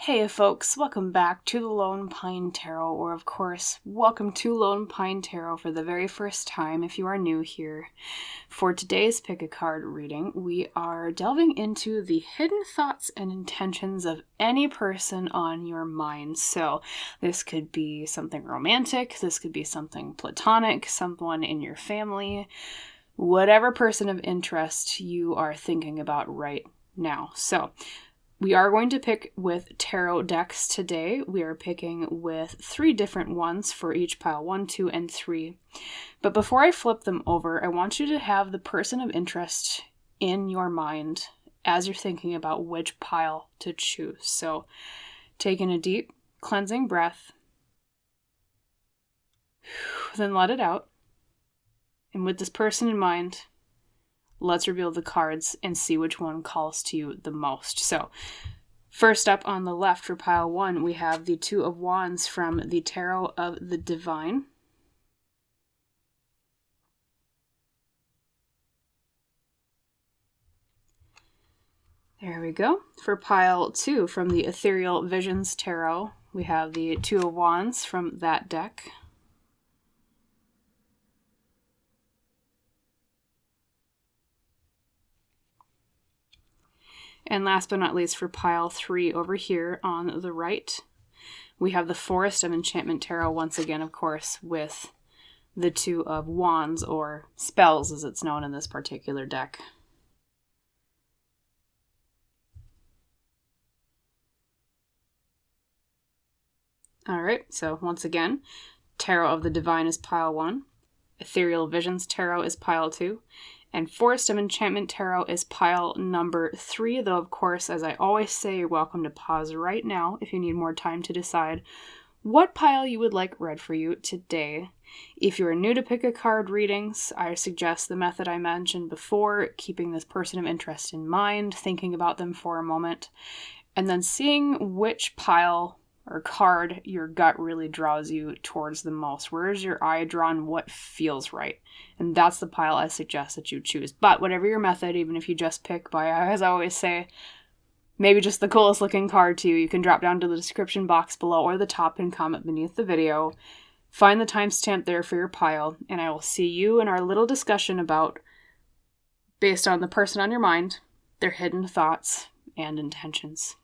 Hey folks, welcome back to the Lone Pine Tarot, or of course, welcome to Lone Pine Tarot for the very first time if you are new here. For today's pick a card reading, we are delving into the hidden thoughts and intentions of any person on your mind. So this could be something romantic, this could be something platonic, someone in your family, whatever person of interest you are thinking about right now. So we are going to pick with tarot decks today. We are picking with 3 different ones for each pile, 1, 2, and 3. But before I flip them over, I want you to have the person of interest in your mind as you're thinking about which pile to choose. So taking a deep, cleansing breath, then let it out. And with this person in mind, let's reveal the cards and see which one calls to you the most. So, first up on the left for pile 1, we have the Two of Wands from the Tarot of the Divine. There we go. For pile 2 from the Ethereal Visions Tarot, we have the Two of Wands from that deck. And last but not least, for pile 3 over here on the right, we have the Forest of Enchantment Tarot, once again, of course, with the Two of Wands, or Spells as it's known in this particular deck. Alright, so once again, Tarot of the Divine is pile 1, Ethereal Visions Tarot is pile 2, and Forest of Enchantment Tarot is pile number 3, though of course, as I always say, you're welcome to pause right now if you need more time to decide what pile you would like read for you today. If you are new to pick a card readings, I suggest the method I mentioned before, keeping this person of interest in mind, thinking about them for a moment, and then seeing which pile or card your gut really draws you towards the most. Where is your eye drawn? What feels right? And that's the pile I suggest that you choose. But whatever your method, even if you just pick by, as I always say, maybe just the coolest looking card to you, you can drop down to the description box below or the top and comment beneath the video. Find the timestamp there for your pile, and I will see you in our little discussion about, based on the person on your mind, their hidden thoughts and intentions.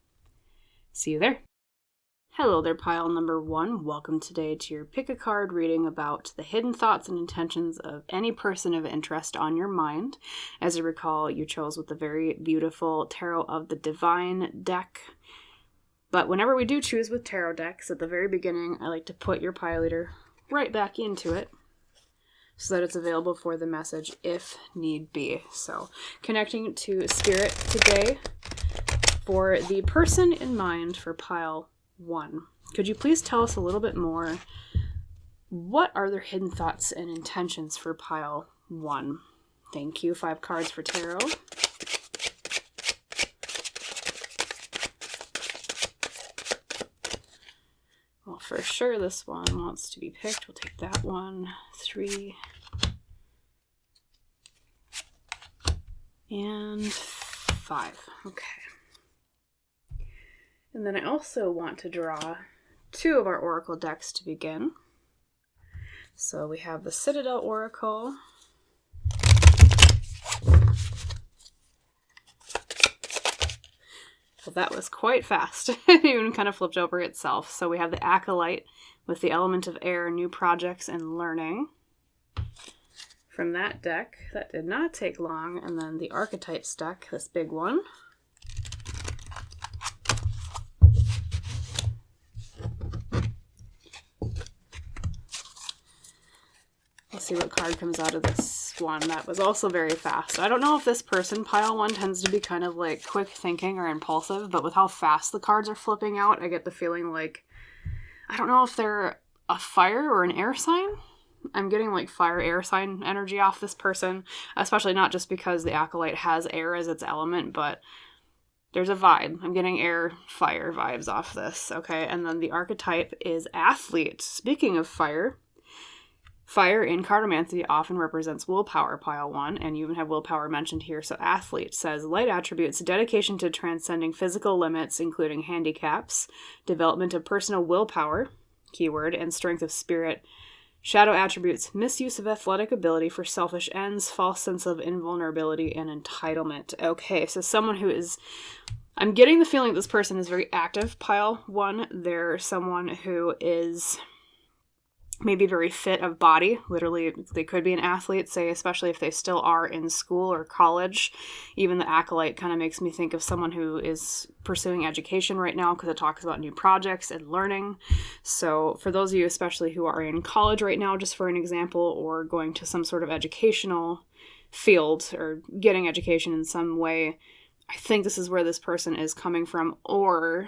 See you there. Hello there, pile number 1. Welcome today to your pick a card reading about the hidden thoughts and intentions of any person of interest on your mind. As you recall, you chose with the very beautiful Tarot of the Divine deck. But whenever we do choose with tarot decks, at the very beginning, I like to put your pile leader right back into it so that it's available for the message if need be. So, connecting to Spirit today for the person in mind for pile 1. Could you please tell us a little bit more? What are their hidden thoughts and intentions for pile 1? Thank you. 5 cards for tarot. Well, for sure this one wants to be picked. We'll take that one. 3. And 5. Okay. And then I also want to draw 2 of our Oracle decks to begin. So we have the Citadel Oracle. Well, that was quite fast. It even kind of flipped over itself. So we have the Acolyte with the element of air, new projects, and learning. From that deck, that did not take long. And then the Archetypes deck, this big one. Let's see what card comes out of this one. That was also very fast. I don't know if this person, pile 1, tends to be kind of like quick thinking or impulsive, but with how fast the cards are flipping out, I get the feeling like, I don't know if they're a fire or an air sign. I'm getting like fire-air sign energy off this person, especially not just because the Acolyte has air as its element, but there's a vibe. I'm getting air-fire vibes off this, okay? And then the archetype is Athlete. Speaking of fire, Fire in cartomancy often represents willpower, pile 1, and you even have willpower mentioned here. So athlete says light attributes, dedication to transcending physical limits, including handicaps, development of personal willpower, keyword, and strength of spirit. Shadow attributes, misuse of athletic ability for selfish ends, false sense of invulnerability, and entitlement. Okay, so someone who is... I'm getting the feeling this person is very active, pile 1. They're someone who is maybe very fit of body. Literally, they could be an athlete, say, especially if they still are in school or college. Even the acolyte kind of makes me think of someone who is pursuing education right now, because it talks about new projects and learning. So for those of you especially who are in college right now, just for an example, or going to some sort of educational field or getting education in some way, I think this is where this person is coming from, or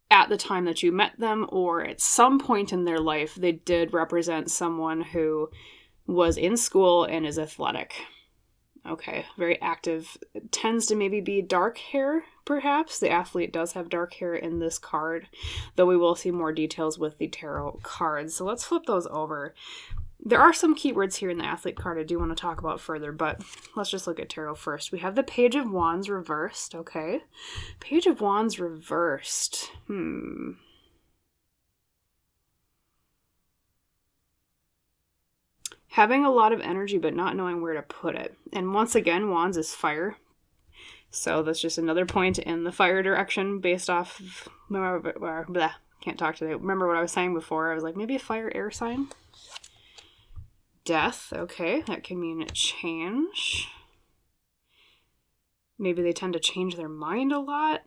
at the time that you met them, or at some point in their life, they did represent someone who was in school and is athletic. Okay, very active. It tends to maybe be dark hair, perhaps. The athlete does have dark hair in this card, though we will see more details with the tarot cards. So let's flip those over. There are some keywords here in the athlete card I do want to talk about further, but let's just look at tarot first. We have the Page of Wands reversed, okay. Page of Wands reversed. Having a lot of energy, but not knowing where to put it. And once again, Wands is fire. So that's just another point in the fire direction based off of, can't talk today. Remember what I was saying before? I was like, maybe a fire air sign? Death, okay, that can mean a change. Maybe they tend to change their mind a lot.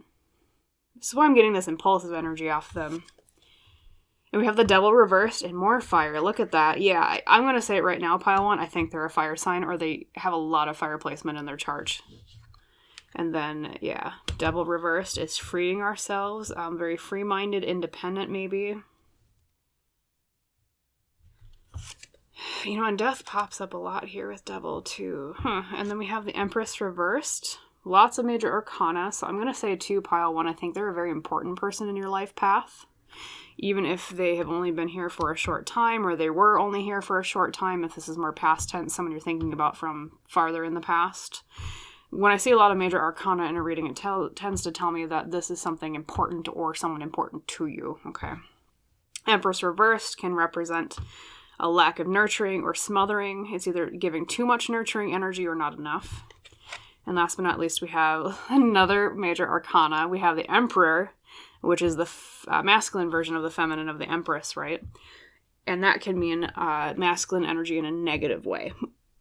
This is why I'm getting this impulsive energy off them. And we have the Devil reversed and more fire. Look at that. Yeah, I'm going to say it right now, pile 1. I think they're a fire sign, or they have a lot of fire placement in their chart. And then, yeah, Devil reversed is freeing ourselves. Very free-minded, independent, maybe. You know, and death pops up a lot here with Devil, too. And then we have the Empress reversed. Lots of major arcana. So I'm going to say, too, pile 1, I think they're a very important person in your life path. Even if they have only been here for a short time, or they were only here for a short time, if this is more past tense, someone you're thinking about from farther in the past. When I see a lot of major arcana in a reading, it tends to tell me that this is something important or someone important to you. Okay. Empress reversed can represent a lack of nurturing or smothering. It's either giving too much nurturing energy or not enough. And last but not least, we have another major arcana. We have the Emperor, which is the masculine version of the feminine of the Empress, right? And that can mean masculine energy in a negative way,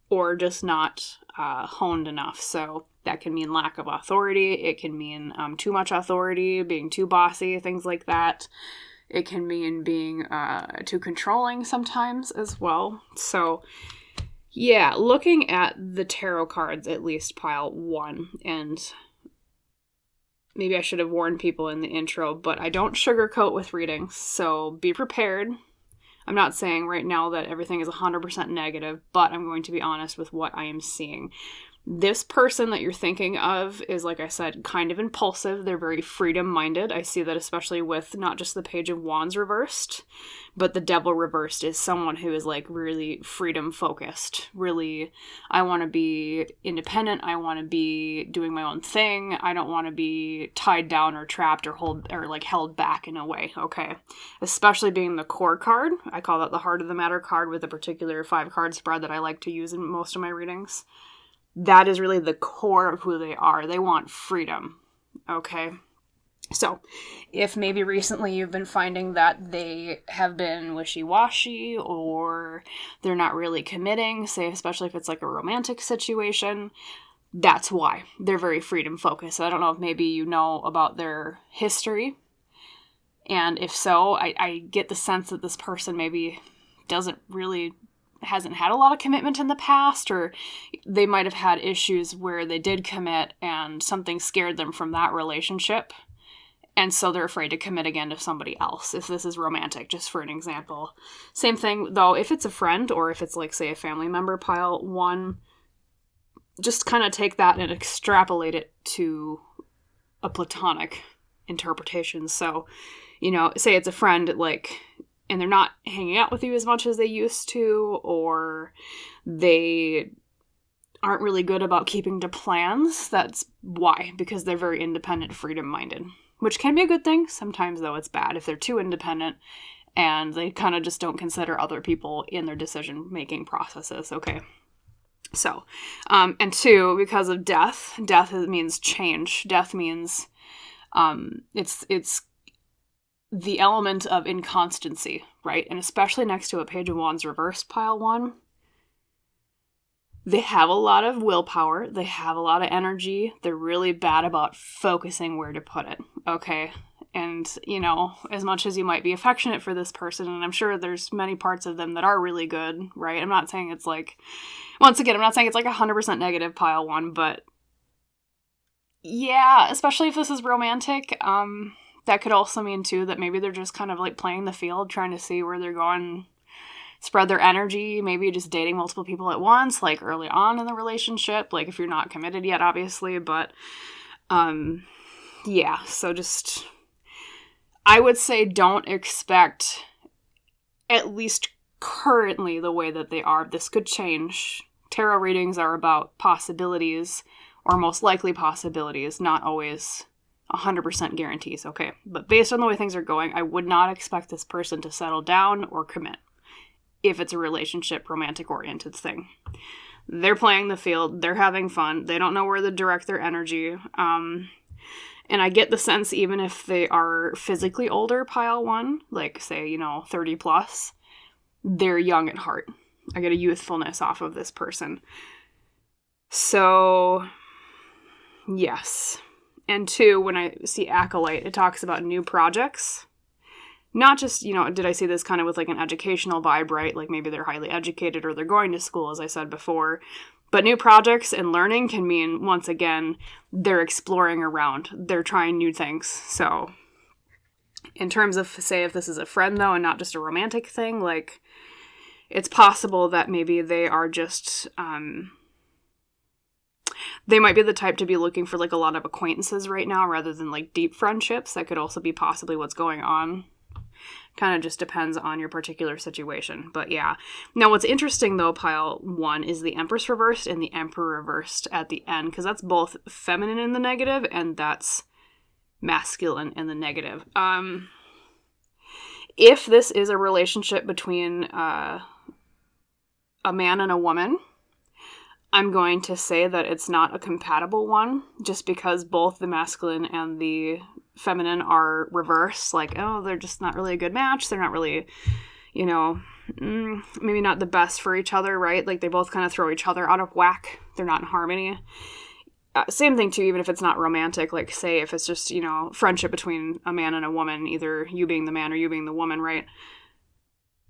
or just not honed enough. So that can mean lack of authority. It can mean too much authority, being too bossy, things like that. It can mean being too controlling sometimes as well. So, yeah, looking at the tarot cards, at least pile 1, and maybe I should have warned people in the intro, but I don't sugarcoat with readings, so be prepared. I'm not saying right now that everything is 100% negative, but I'm going to be honest with what I am seeing. This person that you're thinking of is, like I said, kind of impulsive. They're very freedom-minded. I see that especially with not just the Page of Wands reversed, but the Devil reversed is someone who is like really freedom-focused. Really, I want to be independent. I want to be doing my own thing. I don't want to be tied down or trapped or held back in a way. Okay. Especially being the core card. I call that the Heart of the Matter card with a particular 5-card spread that I like to use in most of my readings. That is really the core of who they are. They want freedom, okay? So, if maybe recently you've been finding that they have been wishy-washy, or they're not really committing, say especially if it's like a romantic situation, that's why. They're very freedom-focused. I don't know if maybe you know about their history, and if so, I get the sense that this person maybe hasn't had a lot of commitment in the past, or they might have had issues where they did commit and something scared them from that relationship, and so they're afraid to commit again to somebody else, if this is romantic, just for an example. Same thing, though, if it's a friend, or if it's like, say, a family member, pile 1, just kind of take that and extrapolate it to a platonic interpretation. So, you know, say it's a friend, like, and they're not hanging out with you as much as they used to, or they aren't really good about keeping to plans. That's why, because they're very independent, freedom-minded, which can be a good thing. Sometimes, though, it's bad if they're too independent and they kind of just don't consider other people in their decision-making processes, okay? So, and 2, because of death means change. Death means, it's the element of inconstancy, right? And especially next to a Page of Wands reversed, pile 1, they have a lot of willpower, they have a lot of energy, they're really bad about focusing where to put it, okay? And, you know, as much as you might be affectionate for this person, and I'm sure there's many parts of them that are really good, right? I'm not saying it's like, once again, I'm not saying it's like 100% negative, pile 1, but yeah, especially if this is romantic, that could also mean, too, that maybe they're just kind of like playing the field, trying to see where they're going, spread their energy, maybe just dating multiple people at once, like early on in the relationship, like if you're not committed yet, obviously, but, yeah, so just, I would say don't expect, at least currently the way that they are, this could change. Tarot readings are about possibilities, or most likely possibilities, not always 100% guarantees, okay? But based on the way things are going, I would not expect this person to settle down or commit if it's a relationship, romantic-oriented thing. They're playing the field, they're having fun, they don't know where to direct their energy, and I get the sense even if they are physically older, pile 1, like, say, you know, 30 plus, they're young at heart. I get a youthfulness off of this person. So, yes. And 2, when I see Acolyte, it talks about new projects. Not just, you know, did I see this kind of with like an educational vibe, right? Like maybe they're highly educated or they're going to school, as I said before. But new projects and learning can mean, once again, they're exploring around. They're trying new things. So in terms of, say, if this is a friend, though, and not just a romantic thing, like, it's possible that maybe they are just, they might be the type to be looking for, like, a lot of acquaintances right now rather than, like, deep friendships. That could also be possibly what's going on. Kind of just depends on your particular situation. But yeah. Now what's interesting though, pile 1, is the Empress reversed and the Emperor reversed at the end, because that's both feminine in the negative and that's masculine in the negative. If this is a relationship between a man and a woman, I'm going to say that it's not a compatible one, just because both the masculine and the feminine are reversed. Like, oh, they're just not really a good match. They're not really, you know, maybe not the best for each other, right? Like, they both kind of throw each other out of whack. They're not in harmony. Same thing, too, even if it's not romantic. Like, say, if it's just, you know, friendship between a man and a woman, either you being the man or you being the woman, right?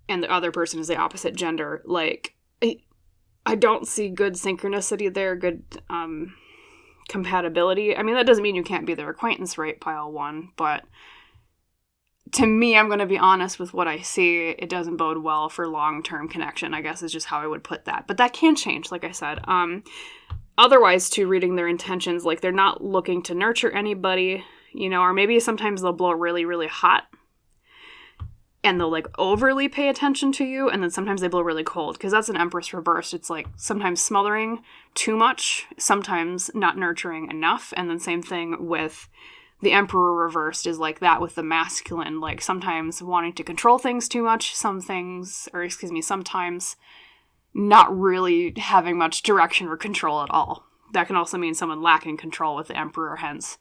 And the other person is the opposite gender. Like, I don't see good synchronicity there, good compatibility. I mean, that doesn't mean you can't be their acquaintance, right, pile 1, but to me, I'm going to be honest with what I see, it doesn't bode well for long-term connection, I guess is just how I would put that. But that can change, like I said. Otherwise, too, reading their intentions, like, they're not looking to nurture anybody, you know, or maybe sometimes they'll blow really, really hot, and they'll, like, overly pay attention to you, and then sometimes they blow really cold, because that's an Empress reversed. It's, like, sometimes smothering too much, sometimes not nurturing enough, and then same thing with the Emperor reversed is like that with the masculine, like, sometimes wanting to control things too much, sometimes not really having much direction or control at all. That can also mean someone lacking control with the Emperor, hence,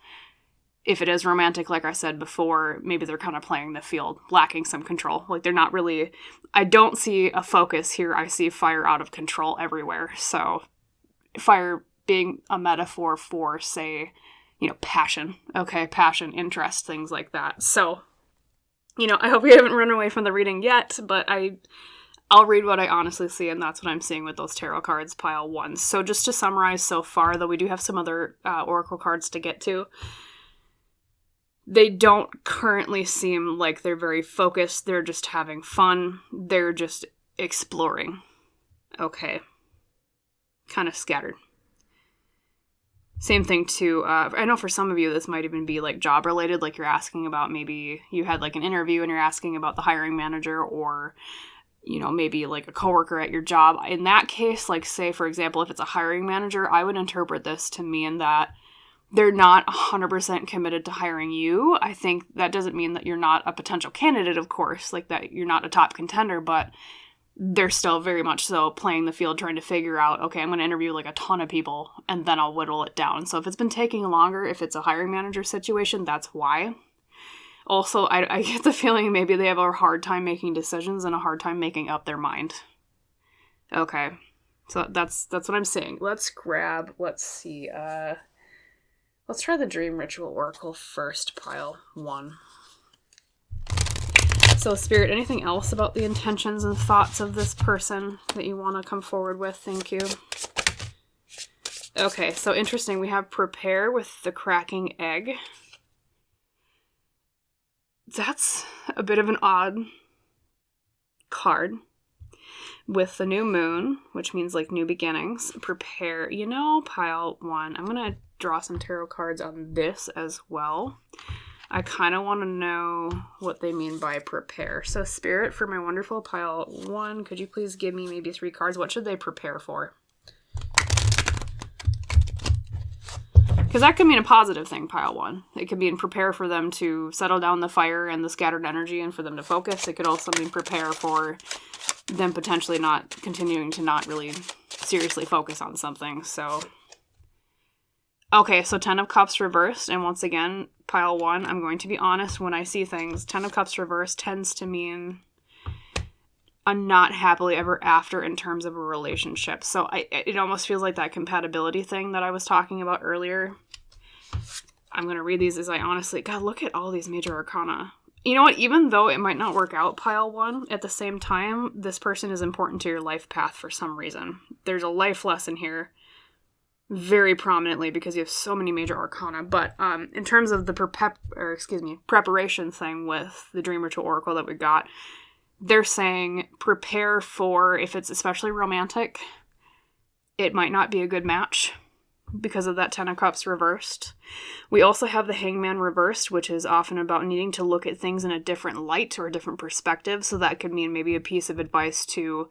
if it is romantic, like I said before, maybe they're kind of playing the field, lacking some control. Like, they're not really, I don't see a focus here. I see fire out of control everywhere. So, fire being a metaphor for, say, you know, passion. Okay, passion, interest, things like that. So, you know, I hope you haven't run away from the reading yet, but I'll read what I honestly see, and that's what I'm seeing with those tarot cards, pile 1. So, just to summarize so far, though we do have some other oracle cards to get to, they don't currently seem like they're very focused. They're just having fun. They're just exploring. Okay. Kind of scattered. Same thing too. I know for some of you, this might even be like job related, like you're asking about, maybe you had like an interview and you're asking about the hiring manager, or, you know, maybe like a coworker at your job. In that case, like say, for example, if it's a hiring manager, I would interpret this to mean that they're not 100% committed to hiring you. I think that doesn't mean that you're not a potential candidate, of course, like that you're not a top contender, but they're still very much so playing the field, trying to figure out, okay, I'm going to interview like a ton of people and then I'll whittle it down. So if it's been taking longer, if it's a hiring manager situation, that's why. Also, I get the feeling maybe they have a hard time making decisions and a hard time making up their mind. Okay, so that's what I'm saying. Let's see, let's try the Dream Ritual Oracle first, pile 1. So, Spirit, anything else about the intentions and thoughts of this person that you want to come forward with? Thank you. Okay, so interesting. We have Prepare with the Cracking Egg. That's a bit of an odd card. With the New Moon, which means like new beginnings. Prepare. You know, pile 1. I'm going to draw some tarot cards on this as well. I kind of want to know what they mean by prepare. So, Spirit, for my wonderful pile 1, could you please give me maybe 3 cards? What should they prepare for? Because that could mean a positive thing, pile 1. It could mean prepare for them to settle down the fire and the scattered energy and for them to focus. It could also mean prepare for them potentially not continuing to not really seriously focus on something. So, okay, so 10 of Cups reversed, and once again, pile 1, I'm going to be honest when I see things. 10 of Cups reversed tends to mean a not happily ever after in terms of a relationship. So it almost feels like that compatibility thing that I was talking about earlier. I'm going to read these as I honestly... God, look at all these major arcana. You know what? Even though it might not work out, pile 1, at the same time, this person is important to your life path for some reason. There's a life lesson here very prominently because you have so many major arcana. But in terms of the preparation thing with the Dream Ritual Oracle that we got, they're saying prepare for, if it's especially romantic, it might not be a good match because of that 10 of Cups reversed. We also have the Hangman reversed, which is often about needing to look at things in a different light or a different perspective. So that could mean maybe a piece of advice to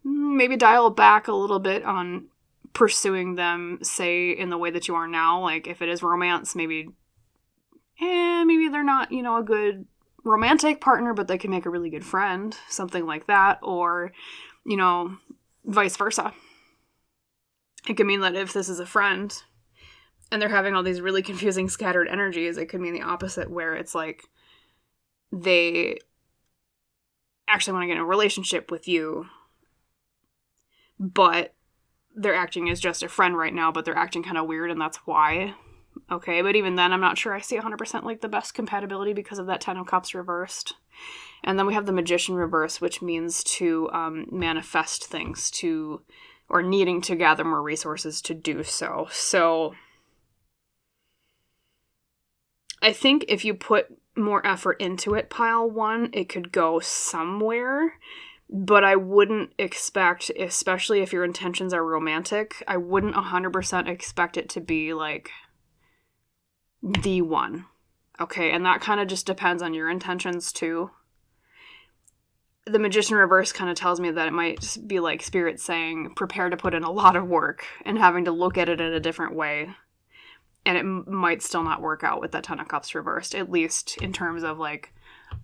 maybe dial back a little bit on pursuing them, say, in the way that you are now. Like, if it is romance, maybe they're not, a good romantic partner, but they can make a really good friend, something like that, or, vice versa. It could mean that if this is a friend and they're having all these really confusing scattered energies, it could mean the opposite, where it's like they actually want to get in a relationship with you, but they're acting as just a friend right now, but they're acting kind of weird, and that's why. Okay, but even then, I'm not sure I see 100% like the best compatibility because of that 10 of Cups reversed. And then we have the Magician reverse, which means to manifest things, or needing to gather more resources to do so. So I think if you put more effort into it, pile 1, it could go somewhere. But I wouldn't expect, especially if your intentions are romantic, I wouldn't 100% expect it to be like the one. Okay, and that kind of just depends on your intentions too. The Magician reverse kind of tells me that it might be like Spirit saying, prepare to put in a lot of work and having to look at it in a different way. And it might still not work out with that 10 of Cups reversed, at least in terms of like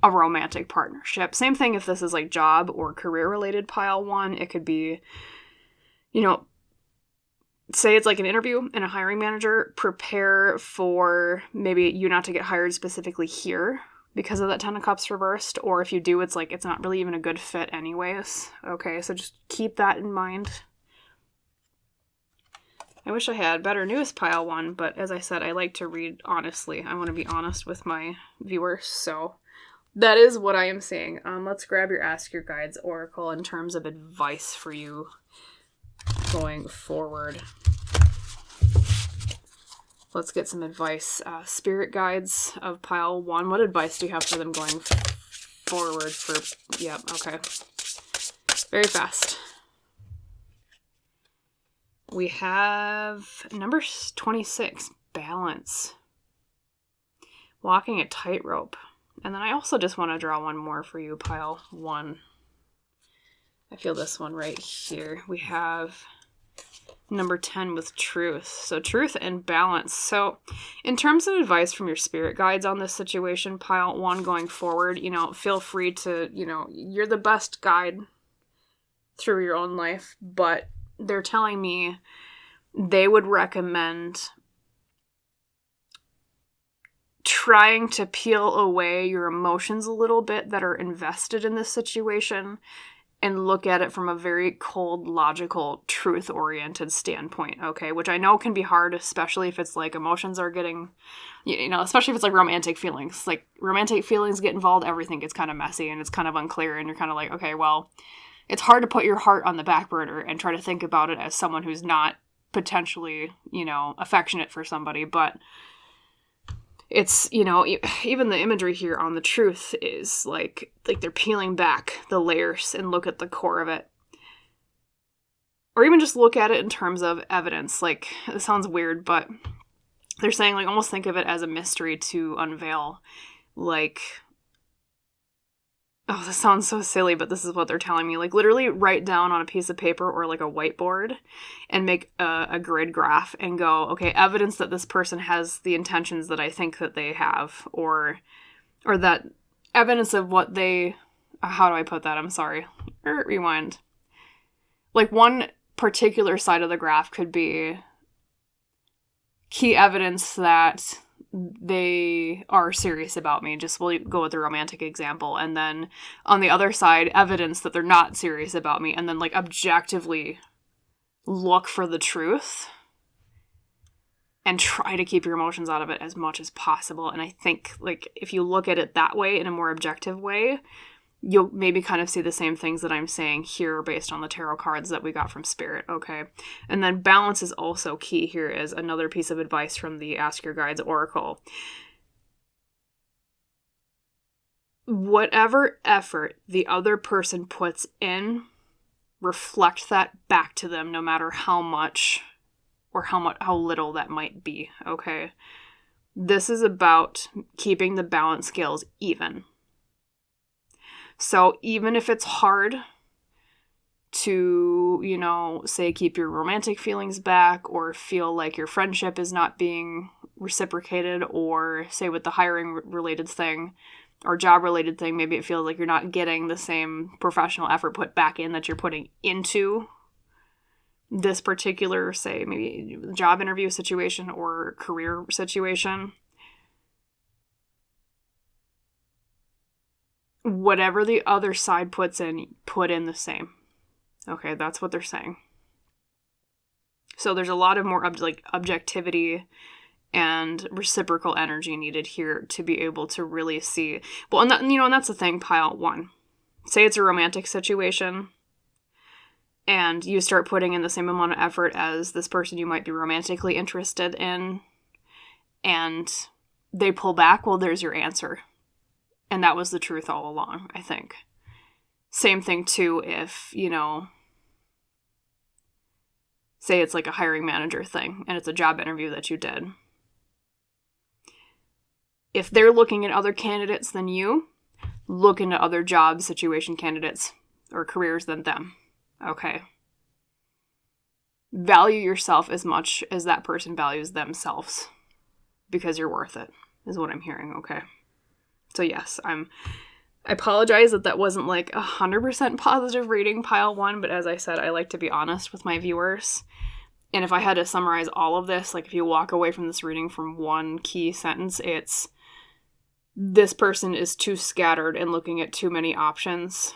a romantic partnership. Same thing if this is like job or career related, pile 1. It could be, say it's like an interview and a hiring manager, prepare for maybe you not to get hired specifically here because of that 10 of Cups reversed. Or if you do, it's like it's not really even a good fit anyways. Okay, so just keep that in mind. I wish I had better news, pile 1, but as I said, I like to read honestly. I want to be honest with my viewers, so that is what I am saying. Let's grab your Ask Your Guides Oracle in terms of advice for you going forward. Let's get some advice. Spirit Guides of pile 1. What advice do you have for them going forward for... Yep, okay. Very fast. we have number 26, balance. Walking a tightrope. And then I also just want to draw one more for you, pile 1. I feel this one right here. We have number 10 with truth. So truth and balance. So in terms of advice from your spirit guides on this situation, pile 1 going forward, feel free to, you're the best guide through your own life, but they're telling me they would recommend trying to peel away your emotions a little bit that are invested in this situation and look at it from a very cold, logical, truth-oriented standpoint, okay? Which I know can be hard, especially if it's like emotions are getting, especially if it's like romantic feelings. Like romantic feelings get involved, everything gets kind of messy and it's kind of unclear and you're kind of like, okay, well, it's hard to put your heart on the back burner and try to think about it as someone who's not potentially, affectionate for somebody, but it's, even the imagery here on the truth is like they're peeling back the layers and look at the core of it. Or even just look at it in terms of evidence. Like, it sounds weird, but they're saying, like, almost think of it as a mystery to unveil. Like, oh, this sounds so silly, but this is what they're telling me. Like, literally write down on a piece of paper or like a whiteboard and make a grid graph and go, okay, evidence that this person has the intentions that I think that they have, or that evidence of what they, how do I put that? I'm sorry. Rewind. Like, one particular side of the graph could be key evidence that they are serious about me. Just we'll go with the romantic example. And then on the other side, evidence that they're not serious about me. And then like objectively look for the truth and try to keep your emotions out of it as much as possible. And I think like if you look at it that way in a more objective way, you'll maybe kind of see the same things that I'm saying here based on the tarot cards that we got from Spirit, okay? And then balance is also key here as another piece of advice from the Ask Your Guides Oracle. Whatever effort the other person puts in, reflect that back to them no matter how much or how little that might be, okay? This is about keeping the balance scales even. So even if it's hard to, say keep your romantic feelings back or feel like your friendship is not being reciprocated, or say with the hiring related thing or job related thing, maybe it feels like you're not getting the same professional effort put back in that you're putting into this particular, say, maybe job interview situation or career situation. Whatever the other side puts in, put in the same. Okay, that's what they're saying. So there's a lot of more objectivity and reciprocal energy needed here to be able to really see. Well, and that's the thing, pile 1. Say it's a romantic situation and you start putting in the same amount of effort as this person you might be romantically interested in, and they pull back, well, there's your answer. And that was the truth all along, I think. Same thing, too, if, say it's like a hiring manager thing, and it's a job interview that you did. If they're looking at other candidates than you, look into other job situation candidates or careers than them, okay? Value yourself as much as that person values themselves, because you're worth it, is what I'm hearing, okay? So yes, I apologize that wasn't like 100% positive reading, pile 1, but as I said, I like to be honest with my viewers. And if I had to summarize all of this, like if you walk away from this reading from one key sentence, it's this person is too scattered and looking at too many options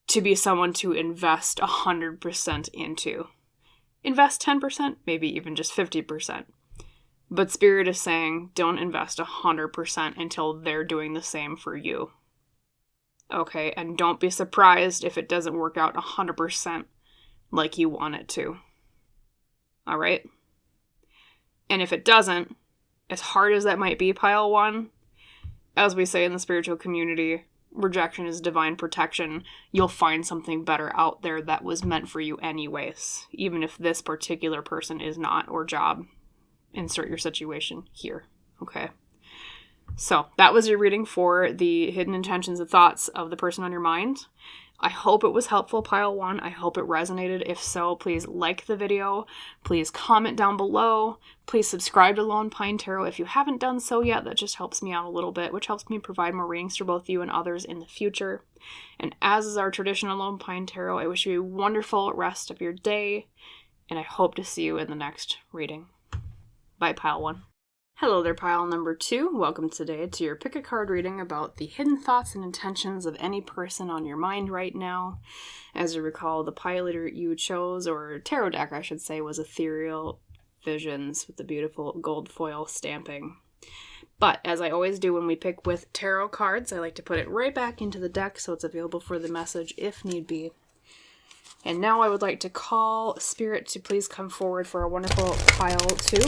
to be someone to invest 100% into. Invest 10%, maybe even just 50%. But Spirit is saying, don't invest 100% until they're doing the same for you. Okay, and don't be surprised if it doesn't work out 100% like you want it to. Alright? And if it doesn't, as hard as that might be, pile 1, as we say in the spiritual community, rejection is divine protection, you'll find something better out there that was meant for you anyways, even if this particular person is not, or job. Insert your situation here. Okay. So that was your reading for the hidden intentions and thoughts of the person on your mind. I hope it was helpful, Pile 1. I hope it resonated. If so, please like the video. Please comment down below. Please subscribe to Lone Pine Tarot if you haven't done so yet. That just helps me out a little bit, which helps me provide more readings for both you and others in the future. And as is our tradition on Lone Pine Tarot, I wish you a wonderful rest of your day, and I hope to see you in the next reading. Bye, Pile 1. Hello there, Pile number 2. Welcome today to your pick a card reading about the hidden thoughts and intentions of any person on your mind right now. As you recall, the pile leader you chose, or tarot deck I should say, was Ethereal Visions with the beautiful gold foil stamping. But as I always do when we pick with tarot cards, I like to put it right back into the deck so it's available for the message if need be. And now I would like to call Spirit to please come forward for a wonderful Pile 2.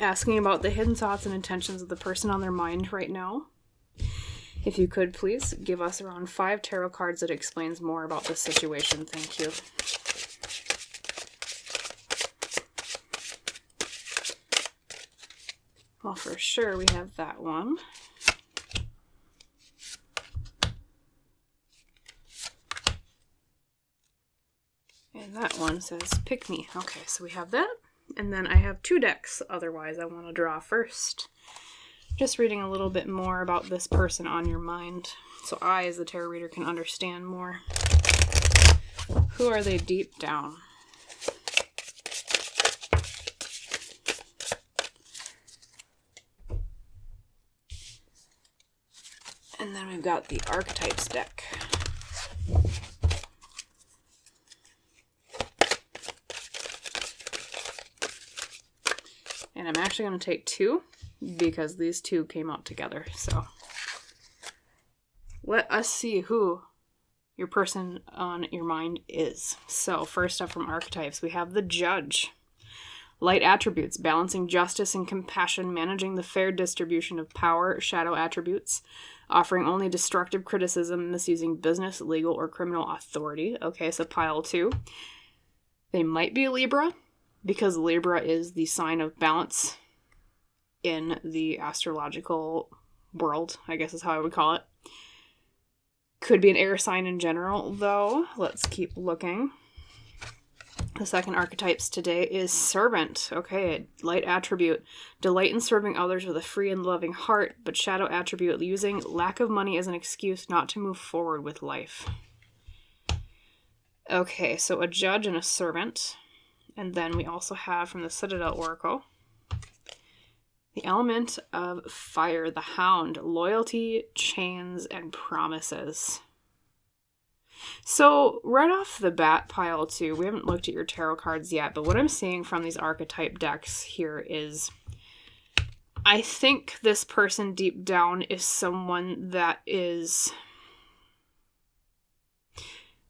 Asking about the hidden thoughts and intentions of the person on their mind right now. If you could please give us around 5 tarot cards that explains more about this situation. Thank you. Well, for sure we have that one. And that one says pick me. Okay, so we have that. And then I have 2 decks, otherwise I want to draw first. Just reading a little bit more about this person on your mind, so I, as the tarot reader, can understand more. Who are they deep down? And then we've got the Archetypes deck. And I'm actually going to take 2 because these 2 came out together. So let us see who your person on your mind is. So first up from Archetypes, we have the Judge. Light attributes, balancing justice and compassion, managing the fair distribution of power. Shadow attributes, offering only destructive criticism, misusing business, legal, or criminal authority. Okay, so Pile 2. They might be a Libra, because Libra is the sign of balance in the astrological world, I guess is how I would call it. Could be an air sign in general, though. Let's keep looking. The second Archetypes today is Servant. Okay, light attribute. Delight in serving others with a free and loving heart, but shadow attribute, using lack of money as an excuse not to move forward with life. Okay, so a Judge and a Servant. And then we also have from the Citadel Oracle, the element of fire, the Hound, loyalty, chains, and promises. So right off the bat, Pile 2, we haven't looked at your tarot cards yet, but what I'm seeing from these archetype decks here is I think this person deep down is someone that is,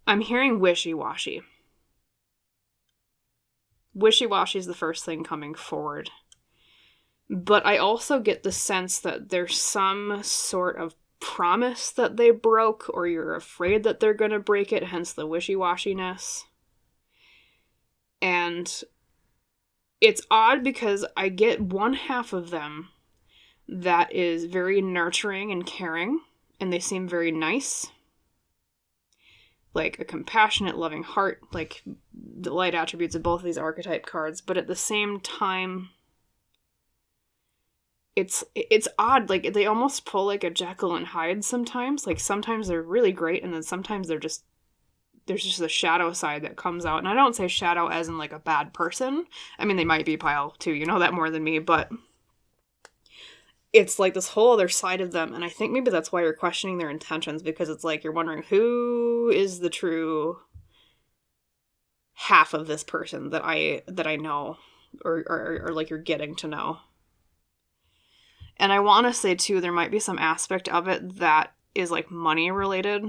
I'm hearing wishy-washy. Wishy-washy is the first thing coming forward. But I also get the sense that there's some sort of promise that they broke, or you're afraid that they're going to break it, hence the wishy-washiness. And it's odd because I get one half of them that is very nurturing and caring, and they seem very nice. Like a compassionate, loving heart, like the light attributes of both of these archetype cards, but at the same time, it's odd. Like they almost pull like a Jekyll and Hyde sometimes. Like sometimes they're really great, and then sometimes there's just a shadow side that comes out. And I don't say shadow as in like a bad person. I mean, they might be, Pile 2, you know that more than me, but it's like this whole other side of them, and I think maybe that's why you're questioning their intentions, because it's like you're wondering who is the true half of this person that I know, or like you're getting to know. And I want to say too, there might be some aspect of it that is like money related.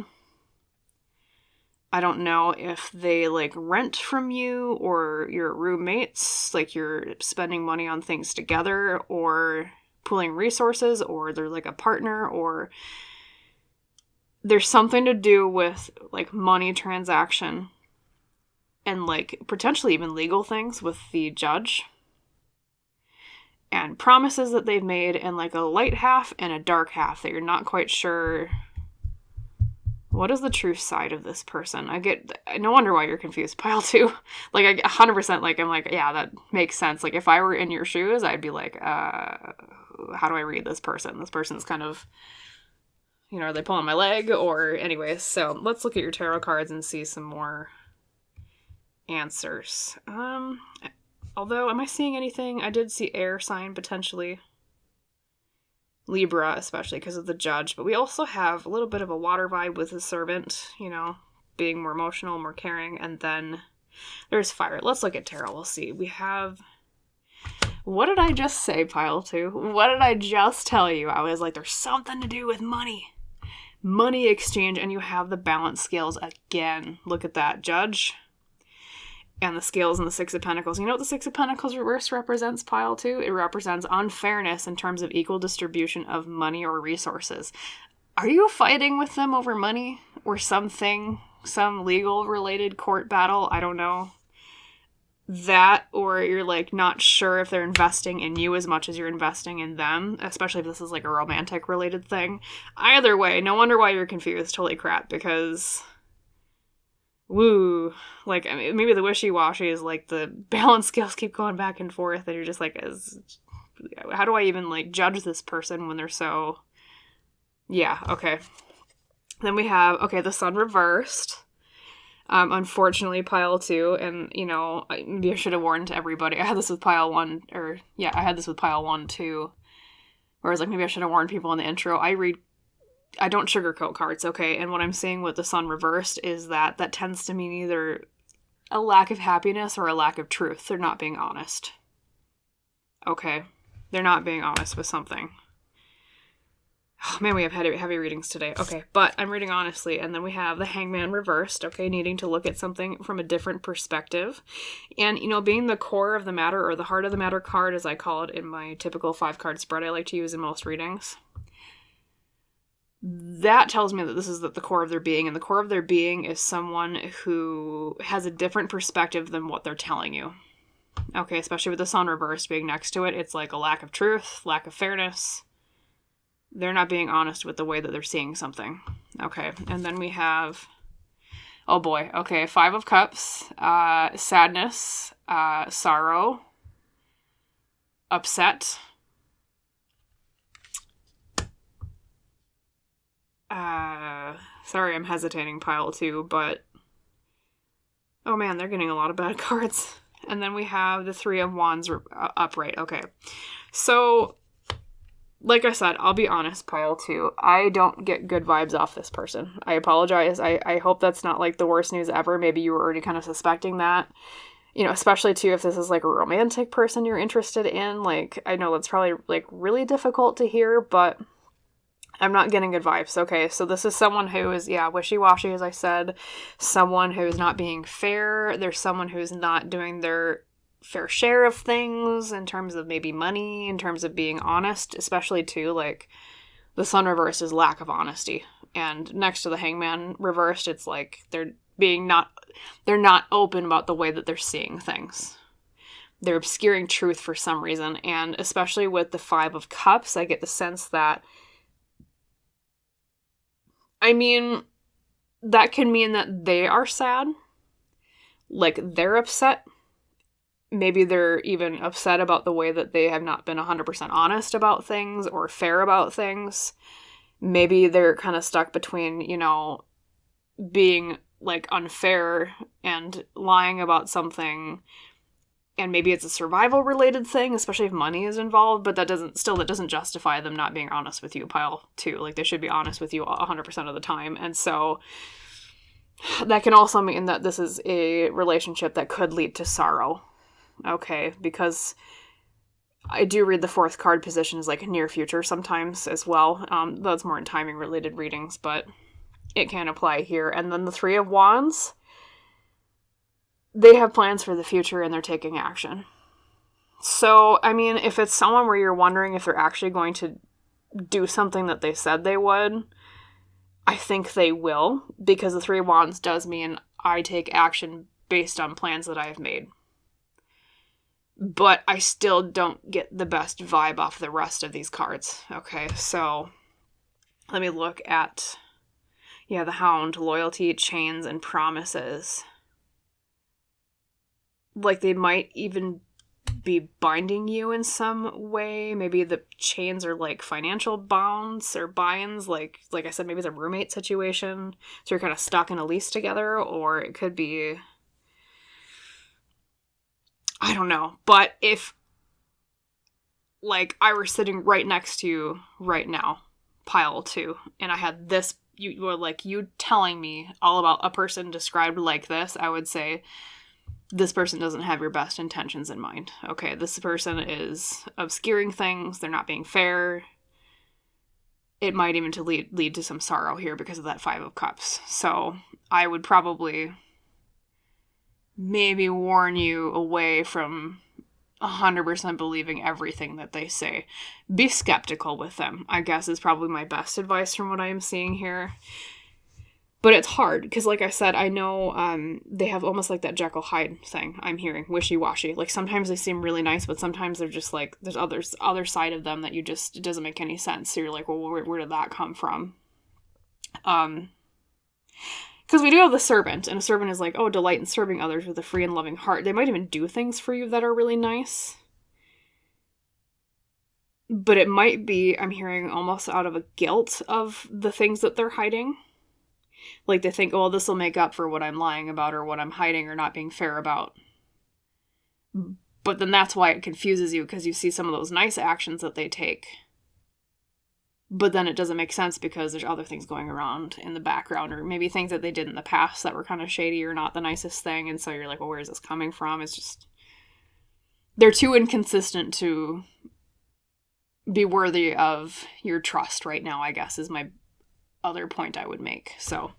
I don't know if they like rent from you, or you're roommates, like you're spending money on things together, or pooling resources, or they're like a partner, or there's something to do with, like, money transaction and, like, potentially even legal things with the judge. And promises that they've made in, like, a light half and a dark half that you're not quite sure what is the true side of this person. No wonder why you're confused, pile 2. Like, I 100%, like, I'm like, yeah, that makes sense. Like, if I were in your shoes, I'd be like, how do I read this person? This person's kind of, are they pulling my leg? Or, anyways, so let's look at your tarot cards and see some more answers. Although, am I seeing anything? I did see air sign, potentially. Libra, especially because of the judge. But we also have a little bit of a water vibe with the servant, being more emotional, more caring. And then there's fire. Let's look at tarot. We'll see. We have... What did I just say, pile 2? What did I just tell you? I was like, there's something to do with money. Money exchange. And you have the balance scales again. Look at that. Judge. And the scales and the Six of Pentacles. You know what the Six of Pentacles reverse represents, pile 2? It represents unfairness in terms of equal distribution of money or resources. Are you fighting with them over money? Or something? Some legal related court battle? I don't know. That, or you're, like, not sure if they're investing in you as much as you're investing in them. Especially if this is, like, a romantic related thing. Either way, no wonder why you're confused. Holy crap, because... Woo. Like, I mean, maybe the wishy-washy is, like, the balance scales keep going back and forth, and you're just like, how do I even, like, judge this person when they're so... Yeah, okay. Then we have, the sun reversed. Unfortunately, pile 2, and, maybe I should have warned everybody. I had this with pile 1, I had this with pile 1, too. Whereas, like, maybe I should have warned people in the intro. I don't sugarcoat cards, okay? And what I'm saying with the sun reversed is that tends to mean either a lack of happiness or a lack of truth. They're not being honest. Okay? They're not being honest with something. Oh, man, we have heavy readings today. Okay, but I'm reading honestly. And then we have the hangman reversed, okay? Needing to look at something from a different perspective. And, being the core of the matter, or the heart of the matter card, as I call it in my typical 5-card spread I like to use in most readings. That tells me that this is the core of their being, and the core of their being is someone who has a different perspective than what they're telling you. Okay, especially with the sun reversed being next to it, it's like a lack of truth, lack of fairness. They're not being honest with the way that they're seeing something. Okay, and then we have... Oh boy, okay, 5 of Cups, sadness, sorrow, upset... Sorry, I'm hesitating, pile 2, but... Oh man, they're getting a lot of bad cards. And then we have the 3 of Wands upright. Okay. So, like I said, I'll be honest, pile 2. I don't get good vibes off this person. I apologize. I hope that's not, like, the worst news ever. Maybe you were already kind of suspecting that. Especially, too, if this is, like, a romantic person you're interested in. Like, I know that's probably, like, really difficult to hear, but... I'm not getting good vibes. Okay, so this is someone who is, wishy-washy, as I said. Someone who is not being fair. There's someone who's not doing their fair share of things in terms of maybe money, in terms of being honest, especially, too, like, the sun reversed is lack of honesty. And next to the hangman reversed, it's like they're not open about the way that they're seeing things. They're obscuring truth for some reason. And especially with the 5 of Cups, I get the sense that that can mean that they are sad. Like, they're upset. Maybe they're even upset about the way that they have not been 100% honest about things or fair about things. Maybe they're kind of stuck between, being, like, unfair and lying about something. And maybe it's a survival-related thing, especially if money is involved, but that doesn't justify them not being honest with you, pile 2. Like, they should be honest with you 100% of the time. And so that can also mean that this is a relationship that could lead to sorrow. Okay, because I do read the 4th card position as, like, a near future sometimes as well. That's more in timing-related readings, but it can apply here. And then the 3 of Wands... They have plans for the future and they're taking action. So, if it's someone where you're wondering if they're actually going to do something that they said they would, I think they will, because the Three of Wands does mean I take action based on plans that I have made. But I still don't get the best vibe off the rest of these cards. Okay, so let me look at, the Hound, loyalty, chains, and promises. Like, they might even be binding you in some way. Maybe the chains are like financial bonds or buy-ins. Like I said, maybe it's a roommate situation. So you're kind of stuck in a lease together, or it could be, I don't know. But if, like, I were sitting right next to you right now, pile 2, and I had this, you were like, you telling me all about a person described like this, I would say, this person doesn't have your best intentions in mind. Okay, this person is obscuring things. They're not being fair. It might even lead to some sorrow here because of that 5 of Cups. So I would probably maybe warn you away from 100% believing everything that they say. Be skeptical with them, I guess, is probably my best advice from what I am seeing here. But it's hard, because like I said, I know they have almost like that Jekyll Hyde thing I'm hearing, wishy-washy. Like, sometimes they seem really nice, but sometimes they're just like, there's other side of them that it doesn't make any sense. So you're like, well, where did that come from? Because we do have the servant, and a servant is like, oh, delight in serving others with a free and loving heart. They might even do things for you that are really nice. But it might be, I'm hearing, almost out of a guilt of the things that they're hiding. Like, they think, oh, this will make up for what I'm lying about or what I'm hiding or not being fair about. But then that's why it confuses you, because you see some of those nice actions that they take. But then it doesn't make sense because there's other things going around in the background, or maybe things that they did in the past that were kind of shady or not the nicest thing. And so you're like, well, where is this coming from? It's just, they're too inconsistent to be worthy of your trust right now, I guess, is my other point I would make. So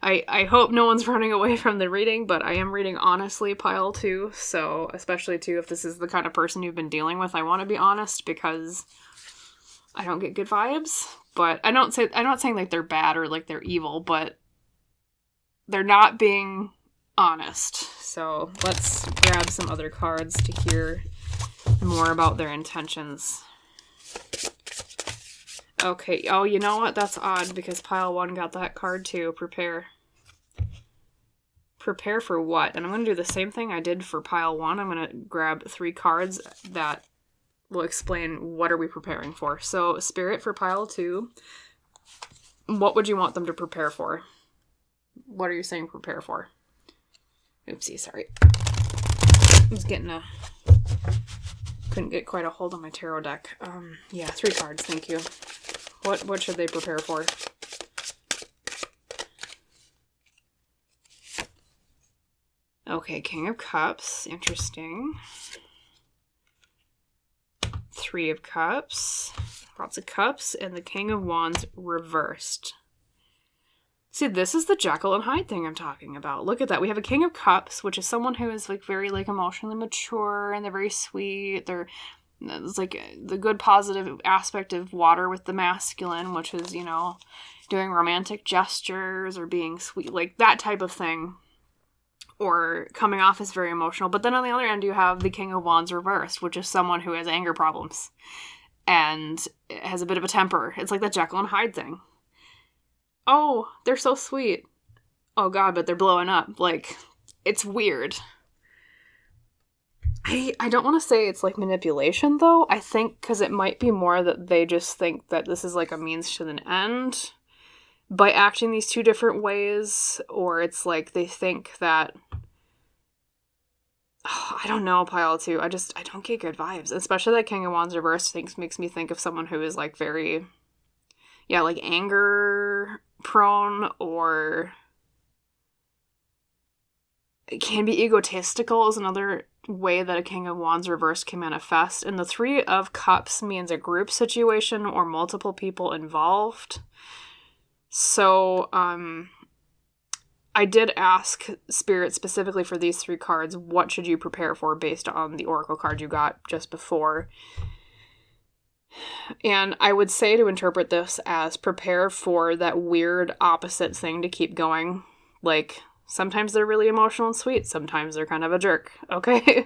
I hope no one's running away from the reading, but I am reading honestly, pile 2. So especially too, if this is the kind of person you've been dealing with, I want to be honest, because I don't get good vibes. But I'm not saying like they're bad or like they're evil, but they're not being honest. So let's grab some other cards to hear more about their intentions. Okay, oh, you know what? That's odd, because pile 1 got that card too. Prepare. Prepare for what? And I'm going to do the same thing I did for pile 1. I'm going to grab 3 cards that will explain what are we preparing for. So, Spirit for pile 2. What would you want them to prepare for? What are you saying prepare for? Oopsie, sorry. Couldn't get quite a hold on my tarot deck. 3 cards, thank you. What should they prepare for? Okay, King of Cups. Interesting. 3 of Cups. Lots of cups. And the King of Wands reversed. See, this is the Jekyll and Hyde thing I'm talking about. Look at that. We have a King of Cups, which is someone who is like very like emotionally mature, and they're very sweet. It's like the good positive aspect of water with the masculine, which is, doing romantic gestures or being sweet, like that type of thing, or coming off as very emotional. But then on the other end, you have the King of Wands reversed, which is someone who has anger problems and has a bit of a temper. It's like that Jekyll and Hyde thing. Oh, they're so sweet. Oh God, but they're blowing up. Like, it's weird. I don't want to say it's like manipulation, though. I think because it might be more that they just think that this is like a means to an end by acting these 2 different ways, or it's like they think that, I don't know, pile 2. I don't get good vibes, especially that King of Wands reverse makes me think of someone who is like very, like anger prone, or it can be egotistical is another way that a King of Wands reverse can manifest. And the 3 of Cups means a group situation or multiple people involved. So, I did ask Spirit specifically for these 3 cards, what should you prepare for based on the Oracle card you got just before? And I would say to interpret this as prepare for that weird opposite thing to keep going. Like, sometimes they're really emotional and sweet, sometimes they're kind of a jerk, okay?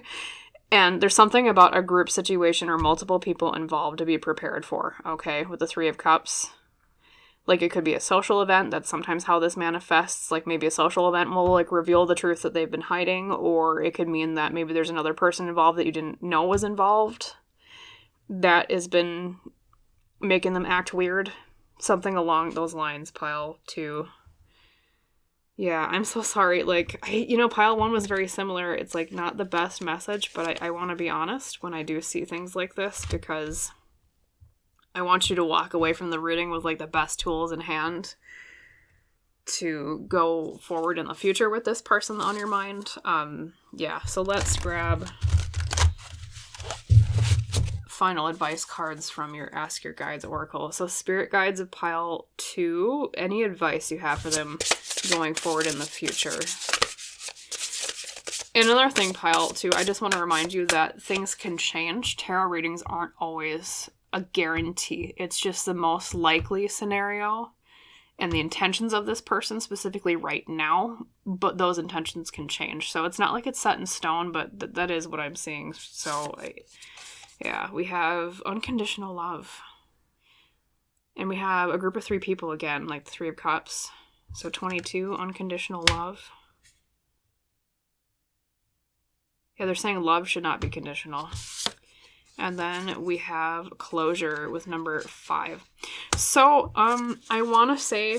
And there's something about a group situation or multiple people involved to be prepared for, okay, with the Three of Cups. Like, it could be a social event. That's sometimes how this manifests. Like, maybe a social event will, like, reveal the truth that they've been hiding, or it could mean that maybe there's another person involved that you didn't know was involved that has been making them act weird. Something along those lines, pile 2. Yeah, I'm so sorry. Like, pile 1 was very similar. It's, like, not the best message, but I want to be honest when I do see things like this, because I want you to walk away from the reading with, like, the best tools in hand to go forward in the future with this person on your mind. Yeah, so let's grab final advice cards from your Ask Your Guides Oracle. So Spirit Guides of pile 2, any advice you have for them going forward in the future. And another thing, pile 2, I just want to remind you that things can change. Tarot readings aren't always a guarantee. It's just the most likely scenario and the intentions of this person specifically right now, but those intentions can change. So it's not like it's set in stone, but that is what I'm seeing. So yeah, we have unconditional love. And we have a group of 3 people again, like the 3 of Cups. So 22, unconditional love. Yeah, they're saying love should not be conditional. And then we have closure with number 5. So, I want to say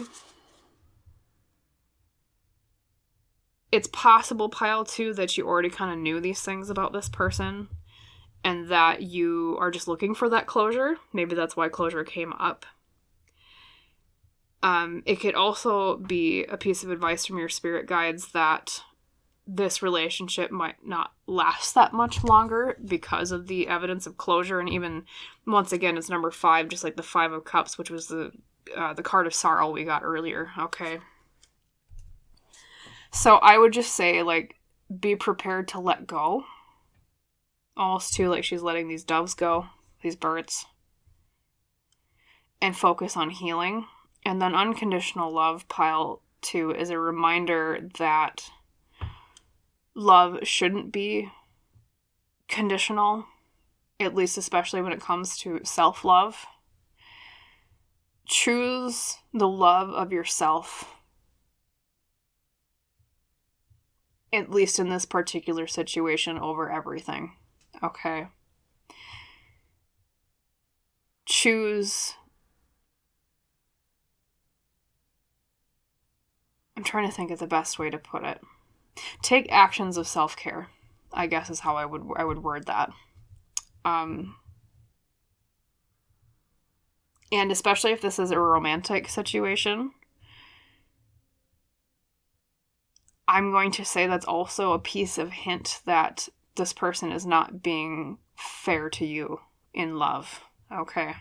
it's possible, pile 2, that you already kind of knew these things about this person and that you are just looking for that closure. Maybe that's why closure came up. It could also be a piece of advice from your spirit guides that this relationship might not last that much longer because of the evidence of closure. And even, once again, it's number 5, just like the 5 of Cups, which was the card of sorrow we got earlier, okay? So I would just say, like, be prepared to let go. Almost too, like she's letting these doves go, these birds. And focus on healing. And then unconditional love, pile 2, is a reminder that love shouldn't be conditional, at least especially when it comes to self-love. Choose the love of yourself, at least in this particular situation, over everything, okay? Choose... I'm trying to think of the best way to put it. Take actions of self-care, I guess is how I would word that. And especially if this is a romantic situation, I'm going to say that's also a piece of hint that this person is not being fair to you in love, okay?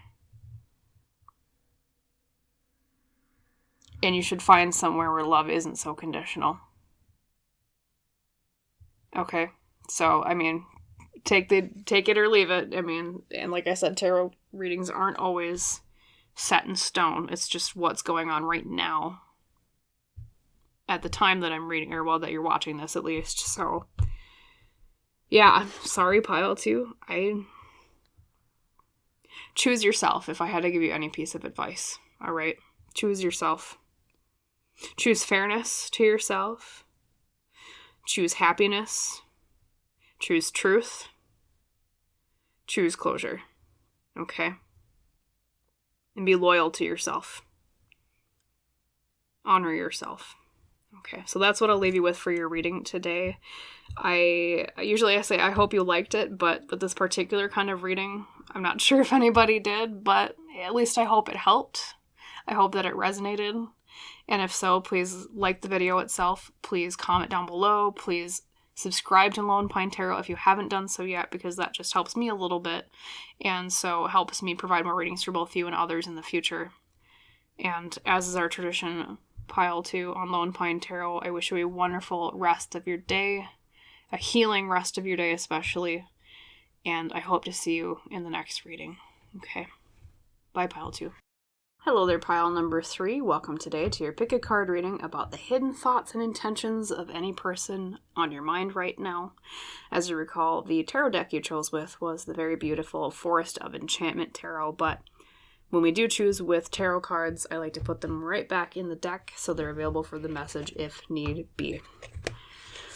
And you should find somewhere where love isn't so conditional. Okay, so, I mean, take it or leave it. I mean, and like I said, tarot readings aren't always set in stone. It's just what's going on right now at the time that I'm reading, or well, that you're watching this at least. So, yeah, I'm sorry, pile 2. Choose yourself if I had to give you any piece of advice. All right, choose yourself. Choose fairness to yourself. Choose happiness. Choose truth. Choose closure. Okay? And be loyal to yourself. Honor yourself. Okay, so that's what I'll leave you with for your reading today. I say I hope you liked it, but with this particular kind of reading, I'm not sure if anybody did, but at least I hope it helped. I hope that it resonated. And if so, please like the video itself. Please comment down below. Please subscribe to Lone Pine Tarot if you haven't done so yet, because that just helps me a little bit. And so helps me provide more readings for both you and others in the future. And as is our tradition, pile 2 on Lone Pine Tarot, I wish you a wonderful rest of your day. A healing rest of your day especially. And I hope to see you in the next reading. Okay. by pile 2. Hello there, pile number 3. Welcome today to your pick a card reading about the hidden thoughts and intentions of any person on your mind right now. As you recall, the tarot deck you chose with was the very beautiful Forest of Enchantment tarot, but when we do choose with tarot cards, I like to put them right back in the deck so they're available for the message if need be.